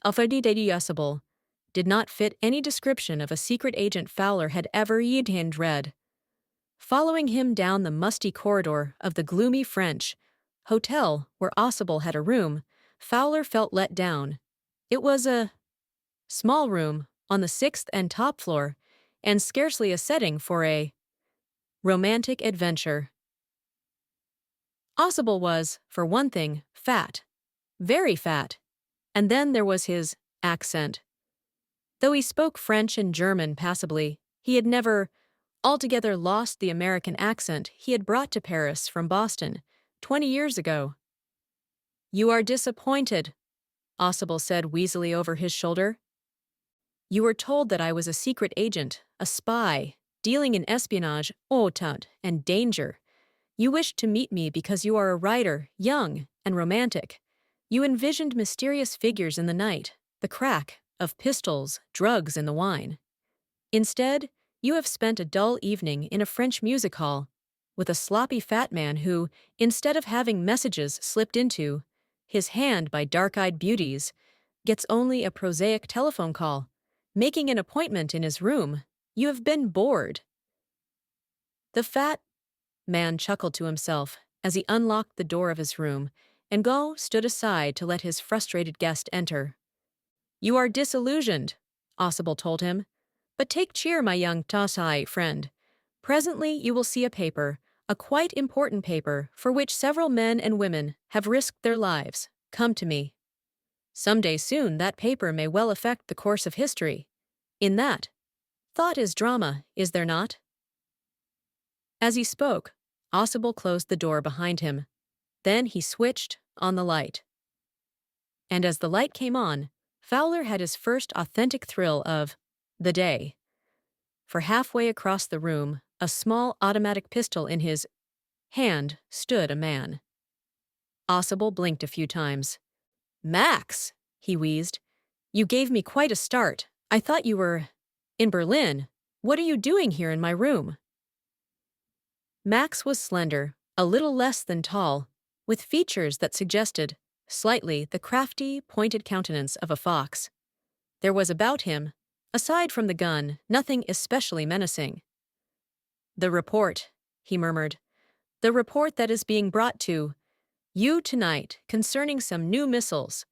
Alfredidadiasable did not fit any description of a secret agent Fowler had ever yet read. Following him down the musty corridor of the gloomy French hotel where Ossibel had a room, Fowler felt let down. It was a small room on the sixth and top floor, and scarcely a setting for a romantic adventure. Ossibel was, for one thing, fat. Very fat. And then there was his accent. Though he spoke French and German passably, he had never altogether lost the American accent he had brought to Paris from Boston 20 years ago. "You are disappointed," Ossibel said wheezily over his shoulder. "You were told that I was a secret agent, a spy, dealing in espionage, haute and danger. You wished to meet me because you are a writer, young and romantic. You envisioned mysterious figures in the night, the crack of pistols, drugs, and the wine. Instead, you have spent a dull evening in a French music hall with a sloppy fat man who, instead of having messages slipped into his hand by dark-eyed beauties, gets only a prosaic telephone call, making an appointment in his room. You have been bored." The fat man chuckled to himself as he unlocked the door of his room, and Go stood aside to let his frustrated guest enter. "You are disillusioned," Ossibel told him. "But take cheer, my young Tassai friend. Presently you will see a paper, a quite important paper, for which several men and women have risked their lives. Come to me. Some day soon that paper may well affect the course of history. In that, thought is drama, is there not?" As he spoke, Ossibel closed the door behind him. Then he switched on the light. And as the light came on, Fowler had his first authentic thrill of the day. For halfway across the room, a small automatic pistol in his hand, stood a man. Ossibel blinked a few times. "Max," he wheezed, "you gave me quite a start. I thought you were in Berlin. What are you doing here in my room?" Max was slender, a little less than tall, with features that suggested, slightly, the crafty, pointed countenance of a fox. There was about him, aside from the gun, nothing especially menacing. "The report," he murmured. "The report that is being brought to you tonight concerning some new missiles.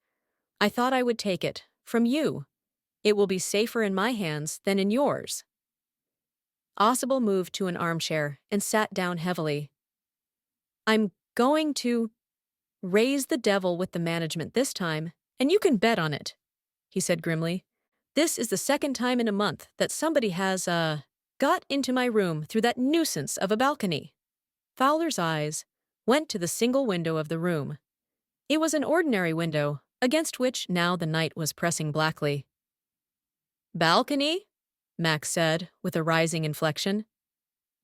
I thought I would take it from you. It will be safer in my hands than in yours." Ossibel moved to an armchair and sat down heavily. "I'm going to raise the devil with the management this time, and you can bet on it," he said grimly. "This is the second time in a month that somebody has, got into my room through that nuisance of a balcony." Fowler's eyes went to the single window of the room. It was an ordinary window, against which now the night was pressing blackly. "Balcony?" Max said, with a rising inflection.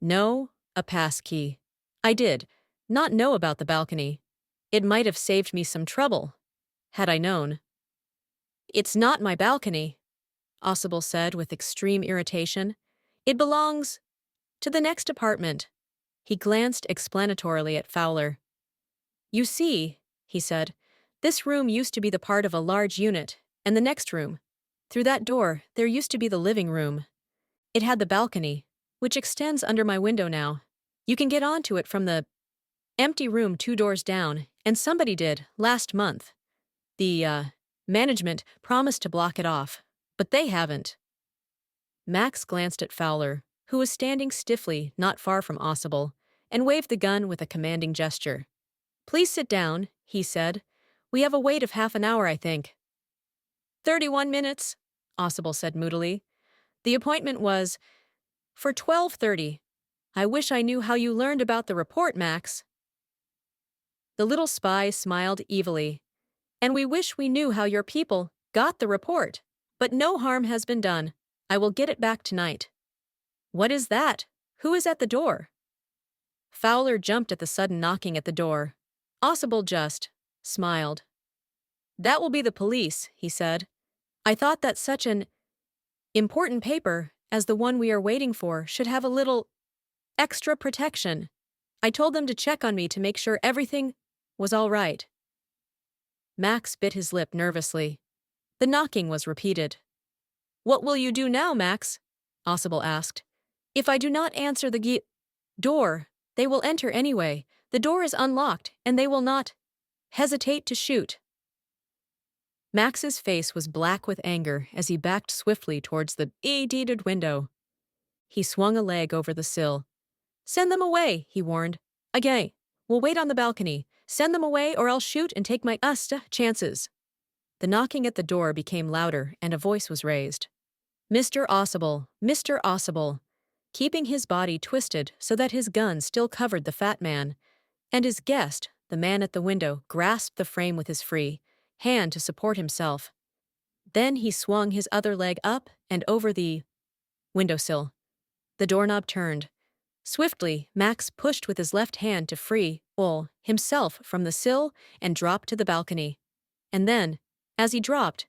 "No, a pass key. I did not know about the balcony. It might have saved me some trouble, had I known." "It's not my balcony," Ossibel said with extreme irritation. "It belongs to the next apartment." He glanced explanatorily at Fowler. "You see," he said, "this room used to be the part of a large unit, and the next room. Through that door, there used to be the living room. It had the balcony, which extends under my window now. You can get onto it from the empty room 2 doors down, and somebody did, last month. The, management promised to block it off, but they haven't." Max glanced at Fowler, who was standing stiffly not far from Ossibel, and waved the gun with a commanding gesture. "Please sit down," he said. "We have a wait of half an hour, I think." 31 minutes, Ossibel said moodily. "The appointment was for 12:30. I wish I knew how you learned about the report, Max." The little spy smiled evilly. "And we wish we knew how your people got the report. But no harm has been done. I will get it back tonight." "What is that? Who is at the door?" Fowler jumped at the sudden knocking at the door. Ossibel just smiled. "That will be the police," he said. "I thought that such an important paper as the one we are waiting for should have a little extra protection. I told them to check on me to make sure everything was all right." Max bit his lip nervously. The knocking was repeated. "What will you do now, Max?" Ossible asked. "If I do not answer the door, they will enter anyway. The door is unlocked, and they will not hesitate to shoot." Max's face was black with anger as he backed swiftly towards the deeded window. He swung a leg over the sill. "Send them away," he warned. "Again, we'll wait on the balcony. Send them away or I'll shoot and take my chances." The knocking at the door became louder and a voice was raised. "Mr. Ossible, Mr. Ossible," keeping his body twisted so that his gun still covered the fat man, and his guest, the man at the window, grasped the frame with his free hand to support himself. Then he swung his other leg up and over the windowsill. The doorknob turned. Swiftly, Max pushed with his left hand to free himself from the sill and dropped to the balcony. And then, as he dropped,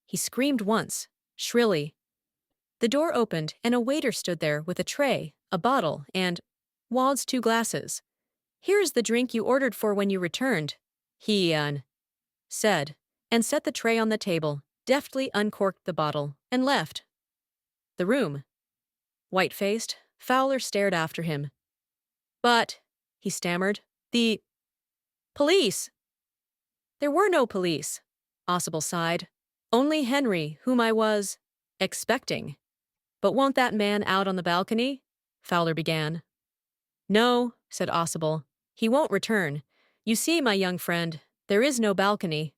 he screamed once, shrilly. The door opened and a waiter stood there with a tray, a bottle, and Wald's 2 glasses. "Here is the drink you ordered for when you returned," he said, and set the tray on the table, deftly uncorked the bottle, and left the room. White-faced, Fowler stared after him. "But," he stammered, "the police." "There were no police," Ossible sighed. "Only Henry, whom I was expecting." "But won't that man out on the balcony?" Fowler began. "No," said Ossible. "He won't return. You see, my young friend, there is no balcony."